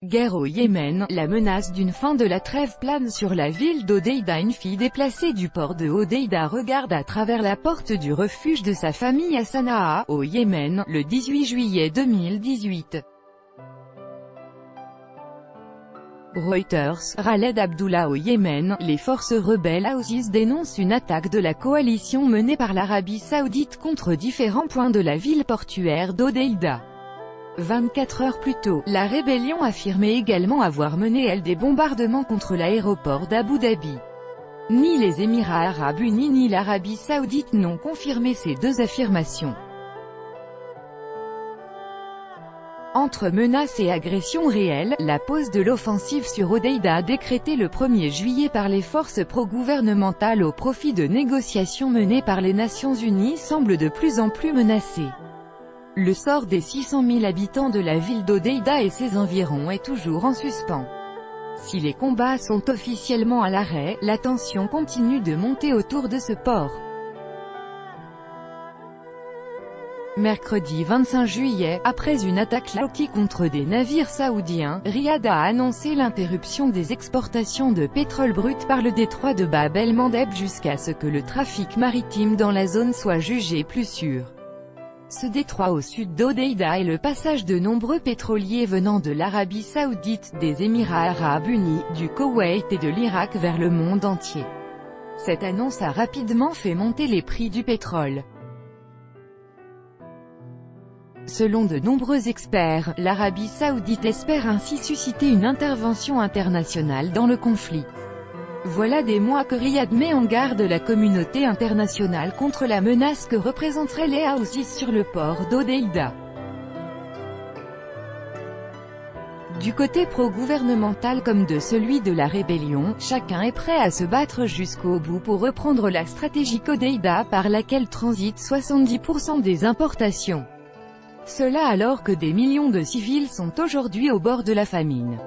Guerre au Yémen, la menace d'une fin de la trêve plane sur la ville d'Hodeïda. Une fille déplacée du port de Hodeïda regarde à travers la porte du refuge de sa famille à Sanaa, au Yémen, le 18 juillet 2018. Reuters, Khaled Abdullah au Yémen, les forces rebelles Houthis dénoncent une attaque de la coalition menée par l'Arabie Saoudite contre différents points de la ville portuaire d'Hodeïda. 24 heures plus tôt, la rébellion affirmait également avoir mené des bombardements contre l'aéroport d'Abu Dhabi. Ni les Émirats arabes unis ni l'Arabie saoudite n'ont confirmé ces deux affirmations. Entre menaces et agressions réelles, la pause de l'offensive sur Hodeïda décrétée le 1er juillet par les forces pro-gouvernementales au profit de négociations menées par les Nations Unies semble de plus en plus menacée. Le sort des 600 000 habitants de la ville d'Hodeïda et ses environs est toujours en suspens. Si les combats sont officiellement à l'arrêt, la tension continue de monter autour de ce port. Mercredi 25 juillet, après une attaque Houthi contre des navires saoudiens, Riyad a annoncé l'interruption des exportations de pétrole brut par le détroit de Bab el-Mandeb jusqu'à ce que le trafic maritime dans la zone soit jugé plus sûr. Ce détroit au sud d'Hodeïda est le passage de nombreux pétroliers venant de l'Arabie Saoudite, des Émirats arabes unis, du Koweït et de l'Irak vers le monde entier. Cette annonce a rapidement fait monter les prix du pétrole. Selon de nombreux experts, l'Arabie Saoudite espère ainsi susciter une intervention internationale dans le conflit. Voilà des mois que Riyad met en garde la communauté internationale contre la menace que représenteraient les Houthis sur le port d'Hodeïda. Du côté pro-gouvernemental comme de celui de la rébellion, chacun est prêt à se battre jusqu'au bout pour reprendre la stratégie Hodeïda par laquelle transitent 70% des importations. Cela alors que des millions de civils sont aujourd'hui au bord de la famine.